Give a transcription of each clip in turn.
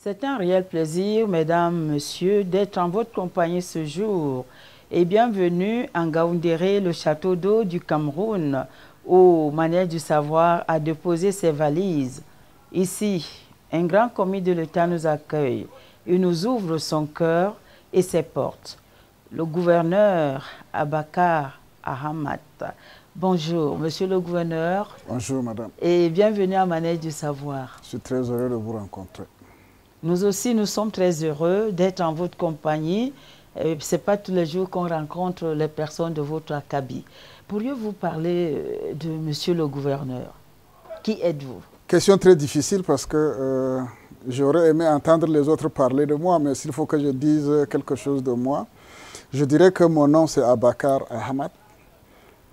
C'est un réel plaisir, mesdames, messieurs, d'être en votre compagnie ce jour. Et bienvenue en Ngaoundéré, le château d'eau du Cameroun, où Manège du Savoir a déposé ses valises. Ici, un grand commis de l'État nous accueille. Il nous ouvre son cœur et ses portes. Le gouverneur Abakar Ahamat. Bonjour, monsieur le gouverneur. Bonjour, madame. Et bienvenue à Manège du Savoir. Je suis très heureux de vous rencontrer. Nous aussi, nous sommes très heureux d'être en votre compagnie. Ce n'est pas tous les jours qu'on rencontre les personnes de votre acabit. Pourriez-vous parler de monsieur le gouverneur? Qui êtes-vous? Question très difficile parce que j'aurais aimé entendre les autres parler de moi, mais s'il faut que je dise quelque chose de moi, je dirais que mon nom c'est Abakar Ahamat.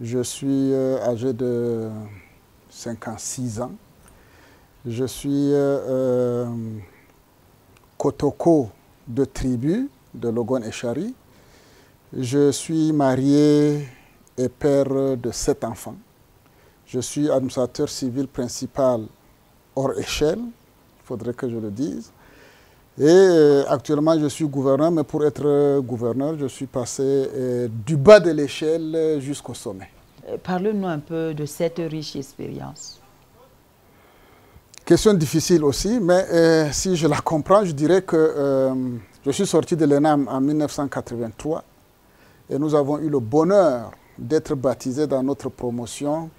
Je suis âgé de 56 ans. Je suis Kotoko de tribu de Logon Echari. Je suis marié et père de 7 enfants. Je suis administrateur civil principal hors échelle, il faudrait que je le dise. Et actuellement, je suis gouverneur, mais pour être gouverneur, je suis passé du bas de l'échelle jusqu'au sommet. Parlez-nous un peu de cette riche expérience. Question difficile aussi, mais si je la comprends, je dirais que je suis sorti de l'ENAM en 1983 et nous avons eu le bonheur d'être baptisés dans notre promotion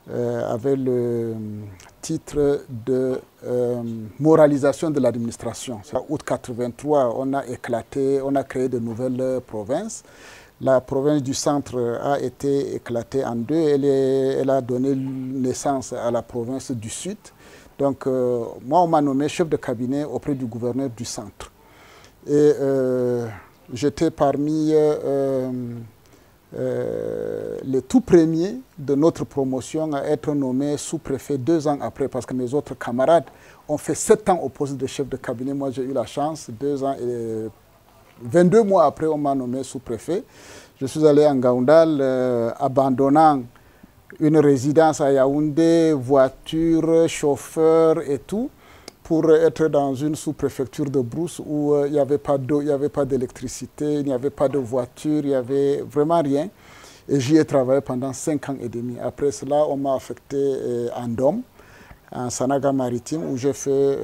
avec le titre de moralisation de l'administration. En août 1983, on a éclaté, on a créé de nouvelles provinces. La province du centre a été éclatée en deux. Elle a donné naissance à la province du sud. Donc, moi, on m'a nommé chef de cabinet auprès du gouverneur du centre. Et j'étais parmi les tout premiers de notre promotion à être nommé sous-préfet 2 ans après, parce que mes autres camarades ont fait 7 ans au poste de chef de cabinet. Moi, j'ai eu la chance, 2 ans et 22 mois après, on m'a nommé sous-préfet. Je suis allé en Ngaoundal, abandonnant une résidence à Yaoundé, voiture, chauffeur et tout, pour être dans une sous-préfecture de Brousse où il n'y avait pas d'eau, il n'y avait pas d'électricité, il n'y avait pas de voiture, il n'y avait vraiment rien. Et j'y ai travaillé pendant 5 ans et demi. Après cela, on m'a affecté en Dom, en Sanaga maritime, où j'ai fait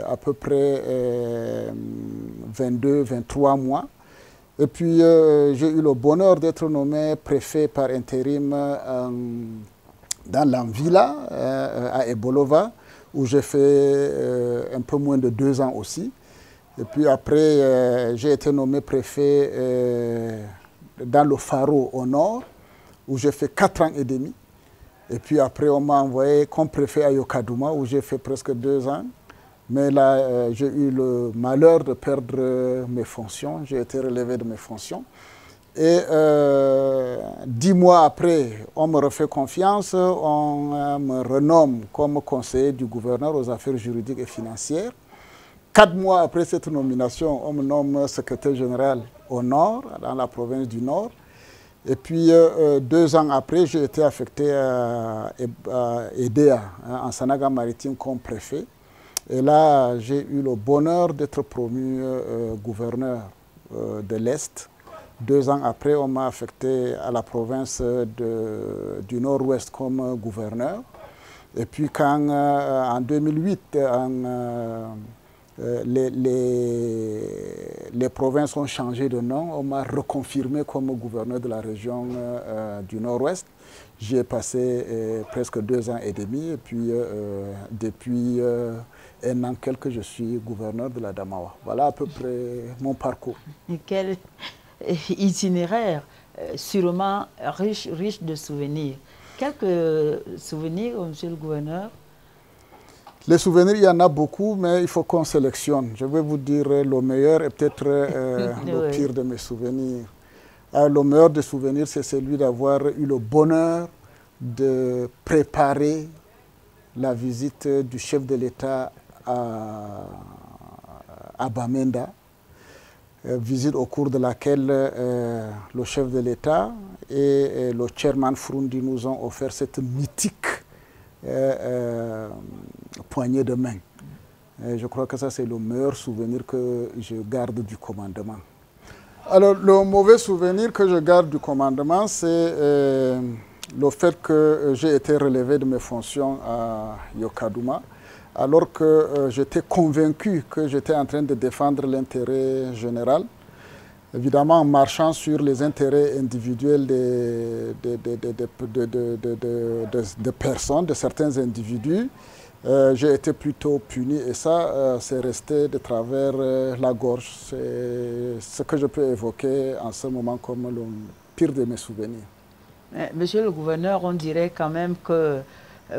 à peu près 22-23 mois. Et puis, j'ai eu le bonheur d'être nommé préfet par intérim dans l'Anvila, à Ebolova, où j'ai fait un peu moins de 2 ans aussi. Et puis après, j'ai été nommé préfet dans le Faro au nord, où j'ai fait 4 ans et demi. Et puis après, on m'a envoyé comme préfet à Yokadouma, où j'ai fait presque 2 ans. Mais là, j'ai eu le malheur de perdre mes fonctions. J'ai été relevé de mes fonctions. Et 10 mois après, on me refait confiance, on me renomme comme conseiller du gouverneur aux affaires juridiques et financières. 4 mois après cette nomination, on me nomme secrétaire général au Nord, dans la province du Nord. Et puis 2 ans après, j'ai été affecté à EDEA, en Sanaga Maritime, comme préfet. Et là, j'ai eu le bonheur d'être promu gouverneur de l'Est. 2 ans après, on m'a affecté à la province du Nord-Ouest comme gouverneur. Et puis quand, en 2008, les provinces ont changé de nom, on m'a reconfirmé comme gouverneur de la région du Nord-Ouest. J'y ai passé presque 2 ans et demi. Et puis, depuis 1 an quelque, je suis gouverneur de la Damawa. Voilà à peu près mon parcours. Et quel itinéraire sûrement riche de souvenirs. Quelques souvenirs, monsieur le gouverneur? Les souvenirs, il y en a beaucoup, mais il faut qu'on sélectionne. Je vais vous dire le meilleur et peut-être le pire de mes souvenirs. Le meilleur des souvenirs, c'est celui d'avoir eu le bonheur de préparer la visite du chef de l'État à Bamenda. Visite au cours de laquelle le chef de l'État et le chairman Frundi nous ont offert cette mythique poignée de main. Et je crois que ça, c'est le meilleur souvenir que je garde du commandement. Alors, le mauvais souvenir que je garde du commandement, c'est le fait que j'ai été relevé de mes fonctions à Yokadouma, alors que j'étais convaincu que j'étais en train de défendre l'intérêt général. Évidemment, en marchant sur les intérêts individuels de personnes, de certains individus, j'ai été plutôt puni et ça, c'est resté de travers la gorge. C'est ce que je peux évoquer en ce moment comme le pire de mes souvenirs. Monsieur le gouverneur, on dirait quand même que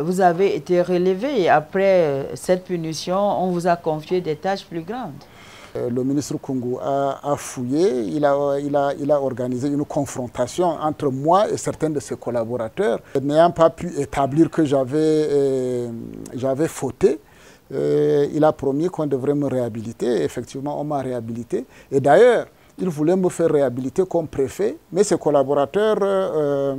vous avez été relevé et après cette punition, on vous a confié des tâches plus grandes. Le ministre Kungu a fouillé, il a organisé une confrontation entre moi et certains de ses collaborateurs. N'ayant pas pu établir que j'avais fauté, il a promis qu'on devrait me réhabiliter. Effectivement, on m'a réhabilité. Et d'ailleurs, il voulait me faire réhabiliter comme préfet, mais ses collaborateurs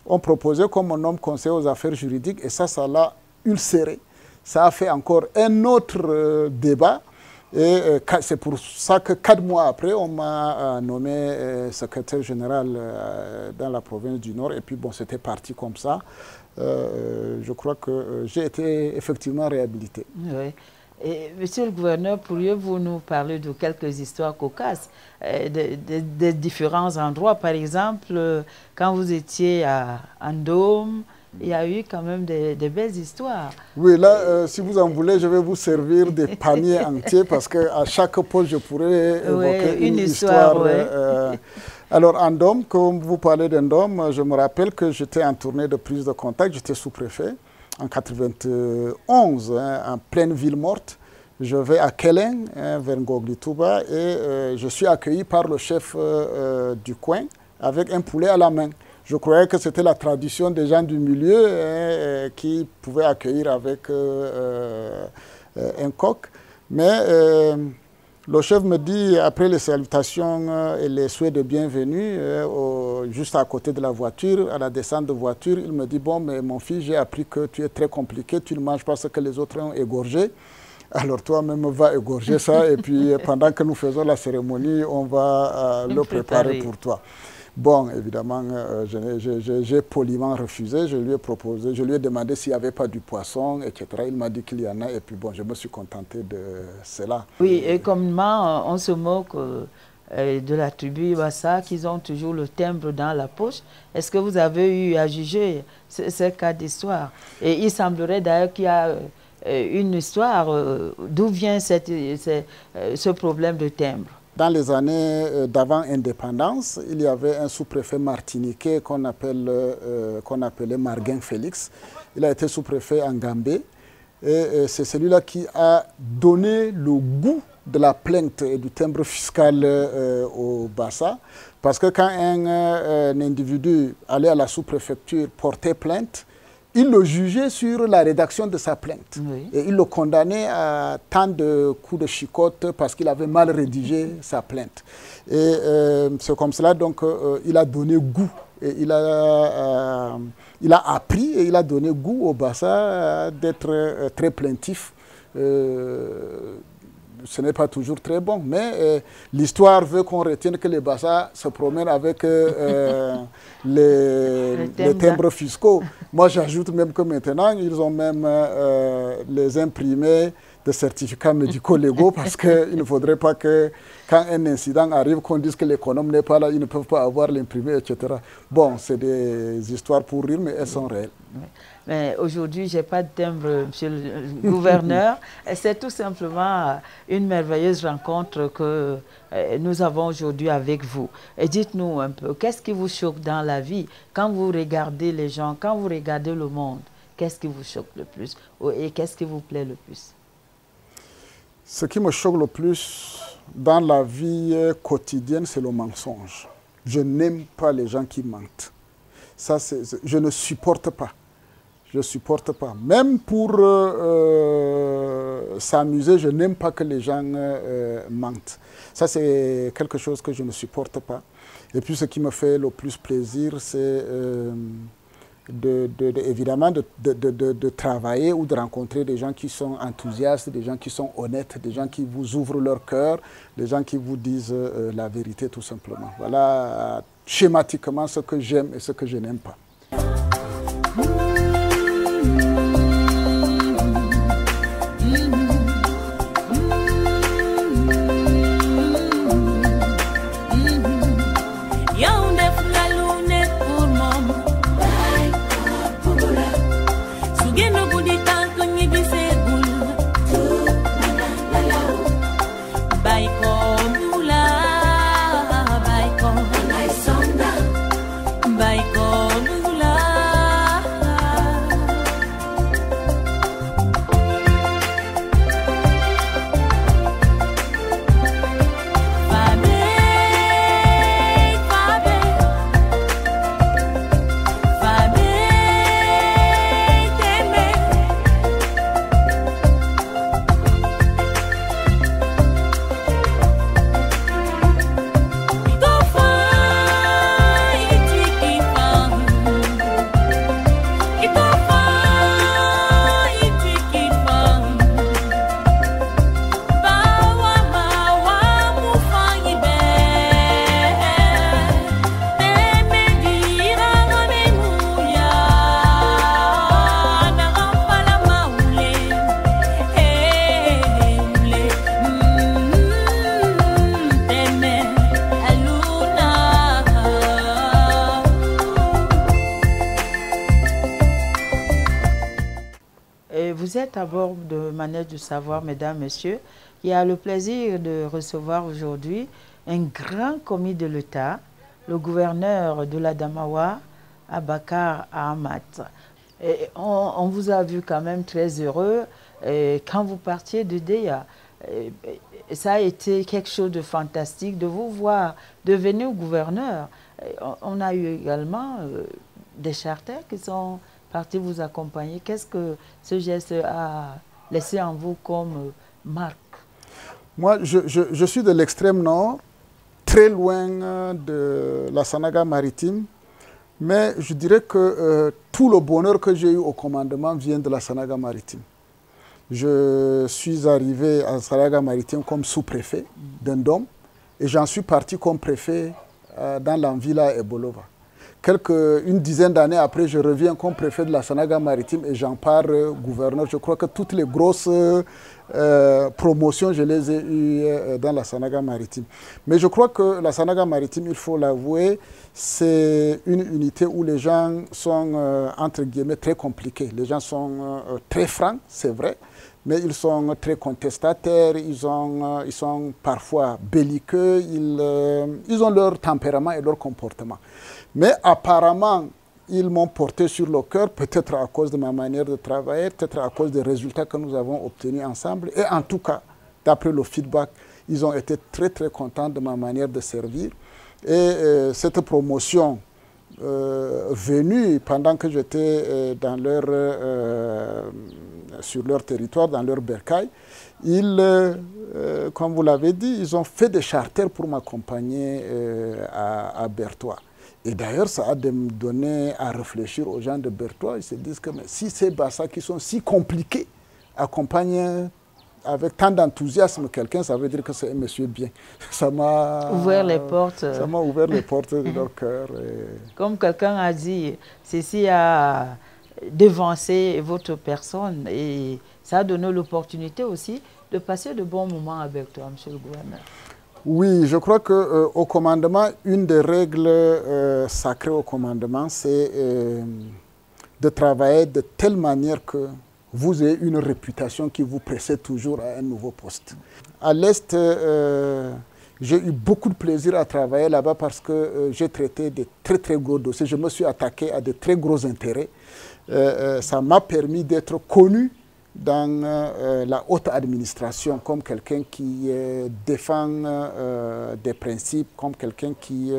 ont proposé comme un homme conseiller aux affaires juridiques et ça l'a ulcéré. Ça a fait encore un autre débat. Et c'est pour ça que 4 mois après, on m'a nommé secrétaire général dans la province du Nord. Et puis bon, c'était parti comme ça. Je crois que j'ai été effectivement réhabilité. Oui. Et, monsieur le gouverneur, pourriez-vous nous parler de quelques histoires cocasses, de différents endroits? Par exemple, quand vous étiez à Ndom, il y a eu quand même des belles histoires. Oui, là, si vous en voulez, je vais vous servir des paniers entiers parce qu'à chaque poste, je pourrais évoquer une histoire. Alors, en Ndom, comme vous parlez d'Ndom, je me rappelle que j'étais en tournée de prise de contact, j'étais sous-préfet en 91, en pleine ville morte. Je vais à Kelen, vers Ngoglituba, et je suis accueilli par le chef du coin avec un poulet à la main. Je croyais que c'était la tradition des gens du milieu qui pouvaient accueillir avec un coq. Mais le chef me dit, après les salutations et les souhaits de bienvenue, juste à côté de la voiture, à la descente de voiture, il me dit, bon, mais mon fils, j'ai appris que tu es très compliqué, tu ne manges pas ce que les autres ont égorgé. Alors toi-même, va égorger ça et puis pendant que nous faisons la cérémonie, on va le préparer pour toi. Bon, évidemment, j'ai poliment refusé. Je lui ai proposé, je lui ai demandé s'il n'y avait pas du poisson, etc. Il m'a dit qu'il y en a et puis bon, je me suis contenté de cela. Oui, et comment on se moque de la tribu Iwassa, qu'ils ont toujours le timbre dans la poche. Est-ce que vous avez eu à juger ce cas d'histoire? Et il semblerait d'ailleurs qu'il y a une histoire d'où vient ce problème de timbre. Dans les années d'avant indépendance, il y avait un sous-préfet martiniquais qu'on appelait Marguin Félix. Il a été sous-préfet en Gambie. Et c'est celui-là qui a donné le goût de la plainte et du timbre fiscal au Bassa. Parce que quand un individu allait à la sous-préfecture porter plainte, il le jugeait sur la rédaction de sa plainte. Oui. Et il le condamnait à tant de coups de chicotte parce qu'il avait mal rédigé sa plainte. Et c'est comme cela, donc, il a donné goût. Et il a appris et il a donné goût au Bassa d'être très plaintif. Ce n'est pas toujours très bon, mais l'histoire veut qu'on retienne que les Bassa se promènent avec les timbres fiscaux. Moi, j'ajoute même que maintenant, ils ont même les imprimés de certificats médicaux légaux parce qu'il ne faudrait pas que, quand un incident arrive, qu'on dise que l'économe n'est pas là, ils ne peuvent pas avoir l'imprimé, etc. Bon, c'est des histoires pour rire, mais elles sont réelles. Mais aujourd'hui, je n'ai pas de timbre, monsieur le gouverneur. C'est tout simplement une merveilleuse rencontre que nous avons aujourd'hui avec vous. Et dites-nous un peu, qu'est-ce qui vous choque dans la vie quand vous regardez les gens, quand vous regardez le monde? Qu'est-ce qui vous choque le plus et qu'est-ce qui vous plaît le plus? Ce qui me choque le plus dans la vie quotidienne, c'est le mensonge. Je n'aime pas les gens qui mentent. Ça, je ne supporte pas. Je ne supporte pas. Même pour s'amuser, je n'aime pas que les gens mentent. Ça, c'est quelque chose que je ne supporte pas. Et puis, ce qui me fait le plus plaisir, c'est évidemment de travailler ou de rencontrer des gens qui sont enthousiastes, des gens qui sont honnêtes, des gens qui vous ouvrent leur cœur, des gens qui vous disent la vérité tout simplement. Voilà schématiquement ce que j'aime et ce que je n'aime pas. Vous êtes à bord de Manège du Savoir, mesdames, messieurs. Il y a le plaisir de recevoir aujourd'hui un grand commis de l'État, le gouverneur de l'Adamawa, Abakar Ahmad. Et on vous a vu quand même très heureux quand vous partiez de Deya. Ça a été quelque chose de fantastique de vous voir devenir gouverneur. On a eu également des charters qui sont partis vous accompagner. Qu'est-ce que ce geste a laissé en vous comme marque? Moi, je suis de l'extrême nord, très loin de la Sanaga maritime, mais je dirais que tout le bonheur que j'ai eu au commandement vient de la Sanaga maritime. Je suis arrivé à Sanaga maritime comme sous-préfet d'un dôme et j'en suis parti comme préfet dans l'Anvila et Bolova. Une dizaine d'années après, je reviens comme préfet de la Sanaga maritime et j'en pars gouverneur. Je crois que toutes les grosses promotions, je les ai eues dans la Sanaga maritime. Mais je crois que la Sanaga maritime, il faut l'avouer, c'est une unité où les gens sont, entre guillemets, très compliqués. Les gens sont très francs, c'est vrai, mais ils sont très contestataires, ils sont parfois belliqueux, ils ont leur tempérament et leur comportement. Mais apparemment, ils m'ont porté sur le cœur, peut-être à cause de ma manière de travailler, peut-être à cause des résultats que nous avons obtenus ensemble. Et en tout cas, d'après le feedback, ils ont été très très contents de ma manière de servir. Et cette promotion venue pendant que j'étais sur leur territoire, dans leur bercail, comme vous l'avez dit, ils ont fait des charters pour m'accompagner à Bertois. Et d'ailleurs, ça a donné à réfléchir aux gens de Bertois. Ils se disent que mais si ces bassins qui sont si compliqués accompagnent avec tant d'enthousiasme quelqu'un, ça veut dire que c'est un monsieur bien. Ça m'a ouvert les portes. Ça m'a ouvert les portes de leur cœur. Comme quelqu'un a dit, ceci a devancé votre personne et ça a donné l'opportunité aussi de passer de bons moments avec toi, monsieur le gouverneur. Oui, je crois qu'au commandement, une des règles sacrées au commandement, c'est de travailler de telle manière que vous ayez une réputation qui vous précède toujours à un nouveau poste. À l'Est, j'ai eu beaucoup de plaisir à travailler là-bas parce que j'ai traité de très très gros dossiers. Je me suis attaqué à de très gros intérêts. Ça m'a permis d'être connu dans la haute administration comme quelqu'un qui défend des principes, comme quelqu'un qui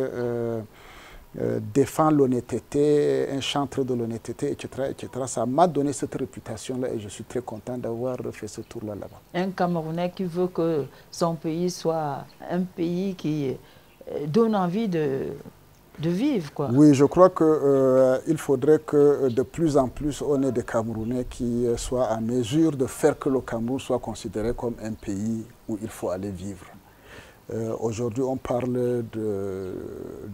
défend l'honnêteté, un chantre de l'honnêteté, etc., etc. Ça m'a donné cette réputation-là et je suis très content d'avoir fait ce tour-là là-bas. Un Camerounais qui veut que son pays soit un pays qui donne envie de vivre, quoi. Oui, je crois qu'il faudrait que de plus en plus on ait des Camerounais qui soient à mesure de faire que le Cameroun soit considéré comme un pays où il faut aller vivre. Aujourd'hui, on parle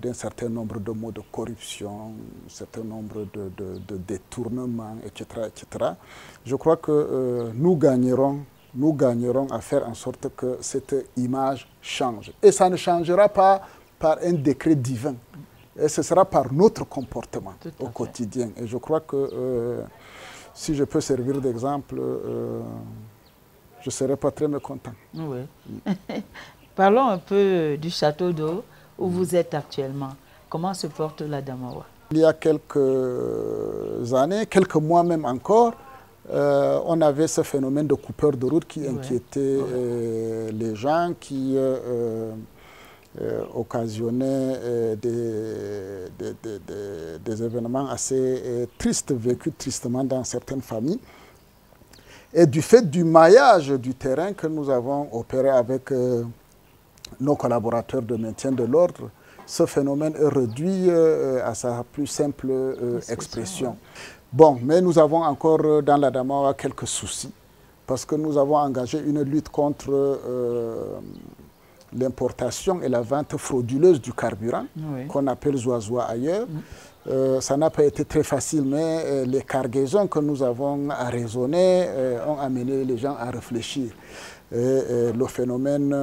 d'un certain nombre de mots de corruption, un certain nombre de détournements, etc., etc. Je crois que nous gagnerons à faire en sorte que cette image change. Et ça ne changera pas par un décret divin. Et ce sera par notre comportement au quotidien. Et je crois que si je peux servir d'exemple, je ne serai pas très mécontent. Oui. Parlons un peu du château d'eau où vous êtes actuellement. Comment se porte la Damawa? Il y a quelques années, quelques mois même encore, on avait ce phénomène de coupeurs de route qui inquiétait les gens, qui occasionnait des événements assez tristes, vécus tristement dans certaines familles. Et du fait du maillage du terrain que nous avons opéré avec nos collaborateurs de maintien de l'ordre, ce phénomène est réduit à sa plus simple expression. Bon, mais nous avons encore dans la Damawa quelques soucis, parce que nous avons engagé une lutte contre l'importation et la vente frauduleuse du carburant, qu'on appelle zoazoa ailleurs. Ça n'a pas été très facile, mais les cargaisons que nous avons à raisonner ont amené les gens à réfléchir. Le phénomène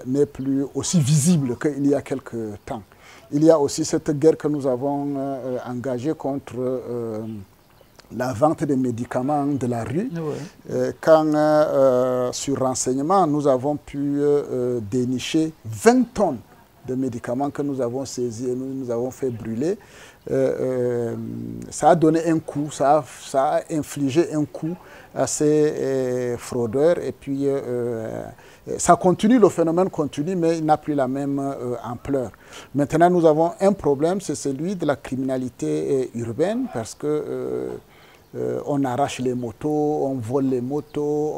n'est plus aussi visible qu'il y a quelques temps. Il y a aussi cette guerre que nous avons engagée contre la vente des médicaments de la rue. Quand, sur renseignement, nous avons pu dénicher 20 tonnes de médicaments que nous avons saisis et nous avons fait brûler. Ça a donné un coup, ça a infligé un coup à ces fraudeurs et puis ça continue, le phénomène continue, mais il n'a plus la même ampleur. Maintenant, nous avons un problème, c'est celui de la criminalité urbaine parce que on arrache les motos, on vole les motos,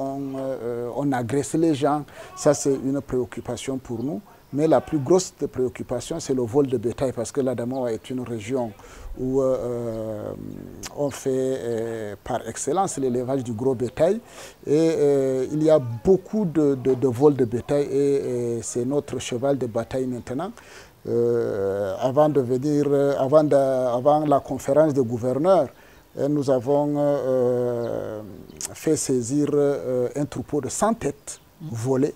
on agresse les gens. Ça, c'est une préoccupation pour nous. Mais la plus grosse des préoccupations, c'est le vol de bétail, parce que la Damawa est une région où on fait par excellence l'élevage du gros bétail. Et il y a beaucoup de vols de bétail et c'est notre cheval de bataille maintenant. Avant la conférence des gouverneurs, nous avons fait saisir un troupeau de 100 têtes volées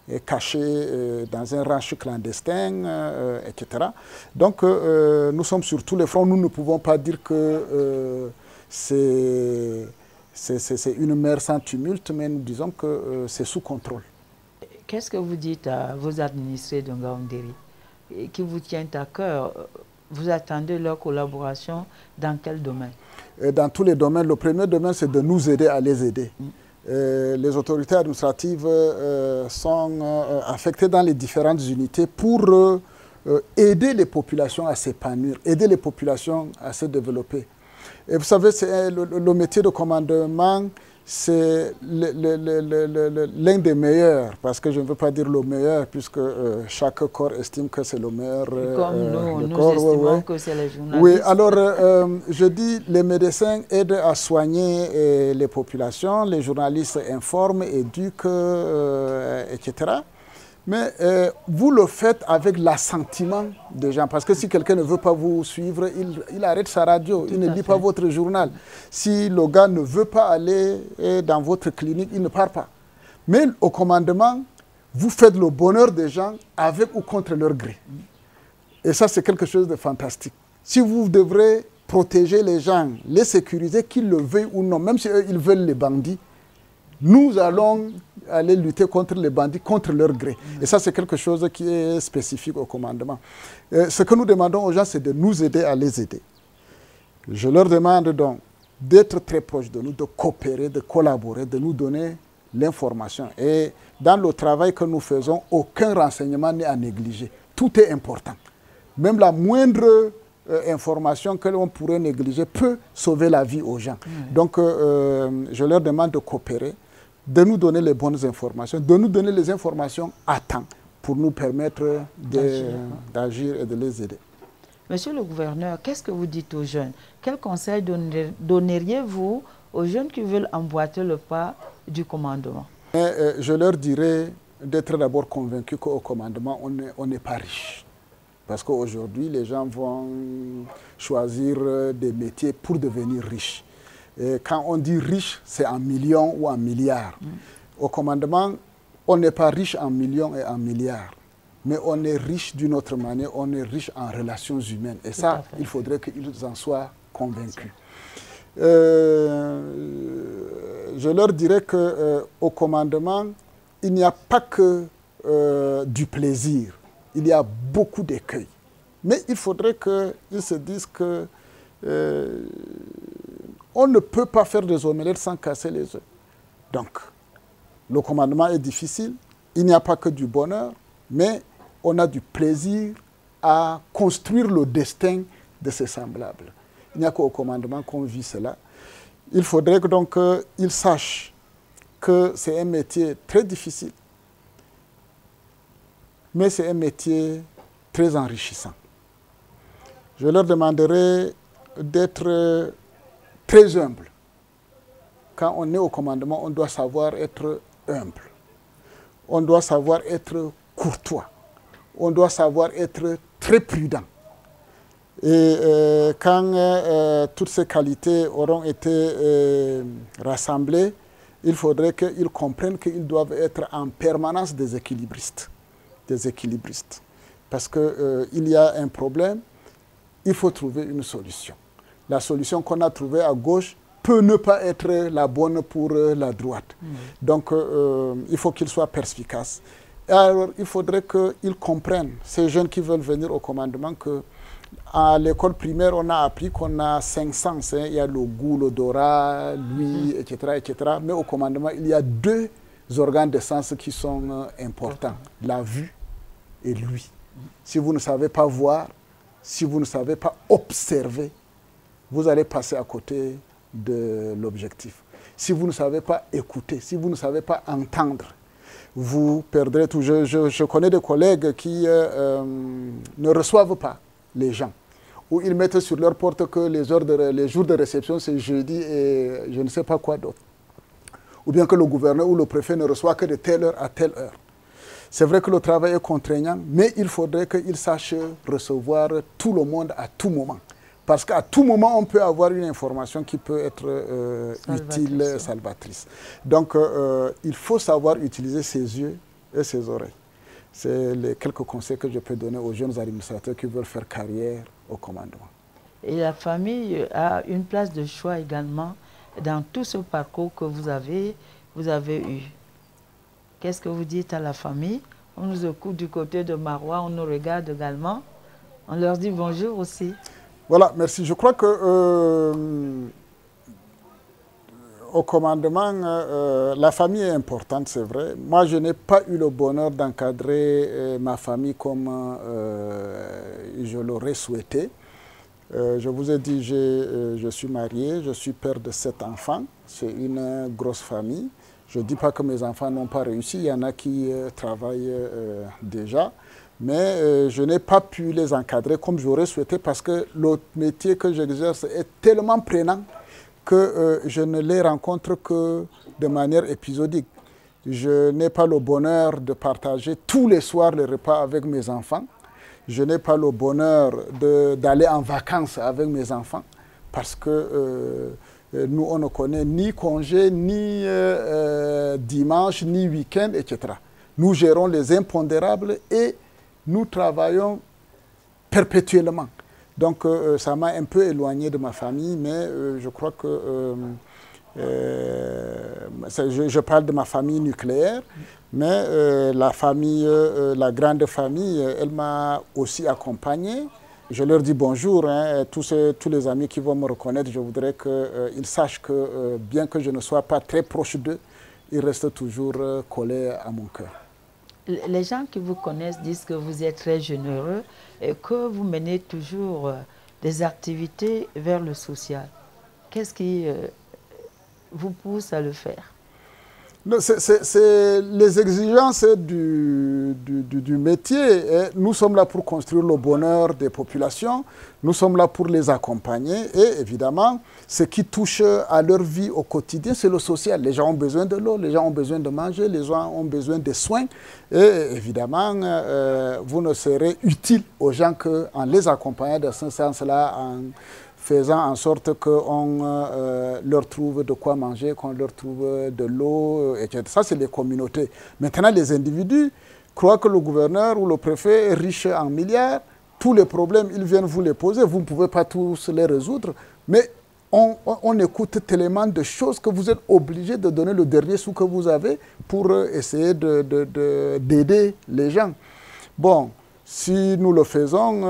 et cachées dans un ranch clandestin, etc. Donc nous sommes sur tous les fronts. Nous ne pouvons pas dire que c'est une mer sans tumulte, mais nous disons que c'est sous contrôle. Qu'est-ce que vous dites à vos administrés de Ngaoundéré qui vous tiennent à cœur? Vous attendez leur collaboration dans quel domaine? Dans tous les domaines. Le premier domaine, c'est de nous aider à les aider. Les autorités administratives sont affectées dans les différentes unités pour aider les populations à s'épanouir, aider les populations à se développer. Et vous savez, le métier de commandement, c'est l'un des meilleurs, parce que je ne veux pas dire le meilleur, puisque chaque corps estime que c'est le meilleur. Comme nous estimons que c'est les journalistes. Oui, alors je dis, les médecins aident à soigner les populations, les journalistes informent, éduquent, etc. Mais vous le faites avec l'assentiment des gens. Parce que si quelqu'un ne veut pas vous suivre, il arrête sa radio, il ne lit pas votre journal. Si le gars ne veut pas aller dans votre clinique, il ne part pas. Mais au commandement, vous faites le bonheur des gens avec ou contre leur gré. Et ça, c'est quelque chose de fantastique. Si vous devrez protéger les gens, les sécuriser, qu'ils le veuillent ou non, même si eux, ils veulent les bandits, nous allons aller lutter contre les bandits, contre leur gré. Et ça, c'est quelque chose qui est spécifique au commandement. Ce que nous demandons aux gens, c'est de nous aider à les aider. Je leur demande donc d'être très proches de nous, de coopérer, de collaborer, de nous donner l'information. Et dans le travail que nous faisons, aucun renseignement n'est à négliger. Tout est important. Même la moindre information que l'on pourrait négliger peut sauver la vie aux gens. Donc, je leur demande de coopérer, de nous donner les bonnes informations, de nous donner les informations à temps pour nous permettre d'agir et de les aider. Monsieur le gouverneur, qu'est-ce que vous dites aux jeunes? Quel conseil donneriez-vous aux jeunes qui veulent emboîter le pas du commandement? Je leur dirais d'être d'abord convaincus qu'au commandement, on n'est pas riche. Parce qu'aujourd'hui, les gens vont choisir des métiers pour devenir riches. Et quand on dit riche, c'est en millions ou en milliards. Au commandement, on n'est pas riche en millions et en milliards. Mais on est riche d'une autre manière, on est riche en relations humaines. Et ça, il faudrait qu'ils en soient convaincus. Je leur dirais qu'au commandement, il n'y a pas que du plaisir. Il y a beaucoup d'écueils. Mais il faudrait qu'ils se disent que on ne peut pas faire des omelettes sans casser les œufs. Donc, le commandement est difficile. Il n'y a pas que du bonheur, mais on a du plaisir à construire le destin de ses semblables. Il n'y a qu'au commandement qu'on vit cela. Il faudrait donc qu'ils sachent que c'est un métier très difficile, mais c'est un métier très enrichissant. Je leur demanderai d'être très humble. Quand on est au commandement, on doit savoir être humble. On doit savoir être courtois. On doit savoir être très prudent. Et quand toutes ces qualités auront été rassemblées, il faudrait qu'ils comprennent qu'ils doivent être en permanence des équilibristes. Parce qu'il y a un problème, il faut trouver une solution. La solution qu'on a trouvée à gauche peut ne pas être la bonne pour la droite. Donc, il faut qu'ils soient perspicaces. Et alors, il faudrait qu'ils comprennent, ces jeunes qui veulent venir au commandement, qu'à l'école primaire, on a appris qu'on a 5 sens. Il y a le goût, l'odorat, l'ouïe, etc., etc. Mais au commandement, il y a 2 organes de sens qui sont importants. La vue et l'ouïe. Si vous ne savez pas voir, si vous ne savez pas observer, vous allez passer à côté de l'objectif. Si vous ne savez pas écouter, si vous ne savez pas entendre, vous perdrez tout. Je connais des collègues qui ne reçoivent pas les gens, ou ils mettent sur leur porte que les jours de réception, c'est jeudi et je ne sais pas quoi d'autre. Ou bien que le gouverneur ou le préfet ne reçoit que de telle heure à telle heure. C'est vrai que le travail est contraignant, mais il faudrait qu'ils sachent recevoir tout le monde à tout moment. Parce qu'à tout moment, on peut avoir une information qui peut être utile, salvatrice. Donc, il faut savoir utiliser ses yeux et ses oreilles. C'est les quelques conseils que je peux donner aux jeunes administrateurs qui veulent faire carrière au commandement. Et la famille a une place de choix également dans tout ce parcours que vous avez eu. Qu'est-ce que vous dites à la famille? On nous écoute du côté de Marois, on nous regarde également. On leur dit bonjour aussi. Voilà, merci. Je crois que au commandement, la famille est importante, c'est vrai. Moi, je n'ai pas eu le bonheur d'encadrer ma famille comme je l'aurais souhaité. Je vous ai dit, je suis marié, je suis père de 7 enfants. C'est une grosse famille. Je ne dis pas que mes enfants n'ont pas réussi, il y en a qui travaillent déjà. Mais je n'ai pas pu les encadrer comme j'aurais souhaité parce que le métier que j'exerce est tellement prenant que je ne les rencontre que de manière épisodique. Je n'ai pas le bonheur de partager tous les soirs les repas avec mes enfants. Je n'ai pas le bonheur d'aller en vacances avec mes enfants parce que nous, on ne connaît ni congé, ni dimanche, ni week-end, etc. Nous gérons les impondérables et nous travaillons perpétuellement. Donc, ça m'a un peu éloigné de ma famille, mais je crois que je parle de ma famille nucléaire, mais la famille, la grande famille, elle m'a aussi accompagné. Je leur dis bonjour, hein, tous les amis qui vont me reconnaître, je voudrais qu'ils sachent que bien que je ne sois pas très proche d'eux, ils restent toujours collés à mon cœur. Les gens qui vous connaissent disent que vous êtes très généreux et que vous menez toujours des activités vers le social. Qu'est-ce qui vous pousse à le faire? C'est les exigences du métier. Nous sommes là pour construire le bonheur des populations, nous sommes là pour les accompagner et évidemment, ce qui touche à leur vie au quotidien, c'est le social. Les gens ont besoin de l'eau, les gens ont besoin de manger, les gens ont besoin de soins et évidemment, vous ne serez utile aux gens qu'en les accompagnant dans ce sens-là, en faisant en sorte qu'on leur trouve de quoi manger, qu'on leur trouve de l'eau, etc. Ça, c'est les communautés. Maintenant, les individus croient que le gouverneur ou le préfet est riche en milliards. Tous les problèmes, ils viennent vous les poser. Vous ne pouvez pas tous les résoudre. Mais on écoute tellement de choses que vous êtes obligé de donner le dernier sou que vous avez pour essayer d'aider les gens. Bon. Si nous le faisons,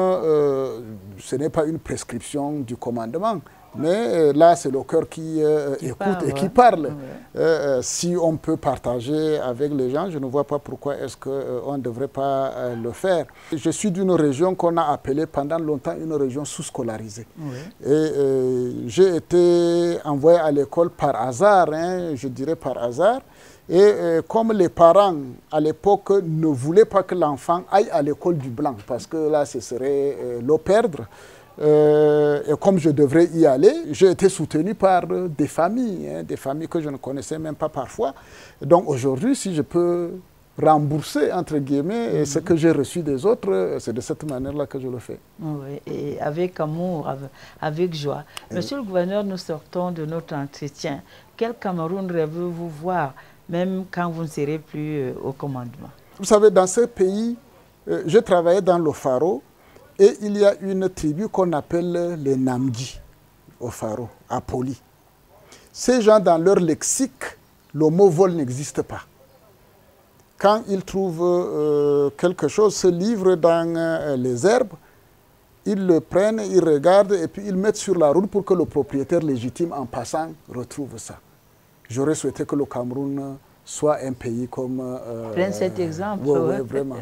ce n'est pas une prescription du commandement, mais là, c'est le cœur qui écoute et qui parle. Ouais. Si on peut partager avec les gens, je ne vois pas pourquoi est-ce qu'on ne devrait pas le faire. Je suis d'une région qu'on a appelée pendant longtemps une région sous-scolarisée. Ouais. Et j'ai été envoyé à l'école par hasard, hein, je dirais par hasard. Et comme les parents, à l'époque, ne voulaient pas que l'enfant aille à l'école du blanc, parce que là, ce serait le perdre, et comme je devrais y aller, j'ai été soutenu par des familles que je ne connaissais même pas parfois. Donc aujourd'hui, si je peux rembourser, entre guillemets, ce que j'ai reçu des autres, c'est de cette manière-là que je le fais. Oui, et avec amour, avec joie. Monsieur le gouverneur, nous sortons de notre entretien. Quel Cameroun rêvez-vous voir, même quand vous ne serez plus au commandement? Vous savez, dans ce pays, je travaillais dans le Faro et il y a une tribu qu'on appelle les Namdi au Faro, à Poli. Ces gens, dans leur lexique, le mot vol n'existe pas. Quand ils trouvent quelque chose, se livrent dans les herbes, ils le prennent, ils regardent et puis ils mettent sur la route pour que le propriétaire légitime en passant retrouve ça. J'aurais souhaité que le Cameroun soit un pays comme... Prends cet exemple. Oui, vraiment,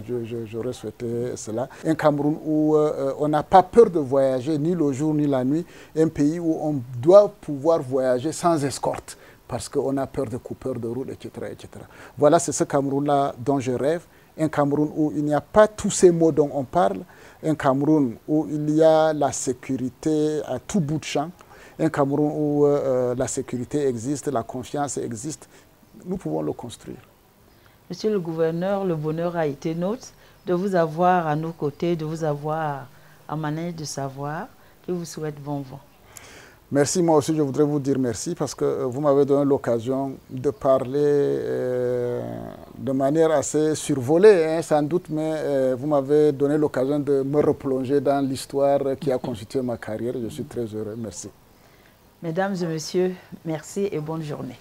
j'aurais souhaité cela. Un Cameroun où on n'a pas peur de voyager, ni le jour ni la nuit. Un pays où on doit pouvoir voyager sans escorte, parce qu'on a peur de coupeurs de route, etc., etc. Voilà, c'est ce Cameroun-là dont je rêve. Un Cameroun où il n'y a pas tous ces mots dont on parle. Un Cameroun où il y a la sécurité à tout bout de champ. Un Cameroun où la sécurité existe, la confiance existe. Nous pouvons le construire. Monsieur le gouverneur, le bonheur a été nôtre de vous avoir à nos côtés, de vous avoir en manège de savoir. Je vous souhaite bon vent. Merci, moi aussi je voudrais vous dire merci parce que vous m'avez donné l'occasion de parler de manière assez survolée, hein, sans doute, mais vous m'avez donné l'occasion de me replonger dans l'histoire qui a constitué ma carrière. Je suis très heureux. Merci. Mesdames et messieurs, merci et bonne journée.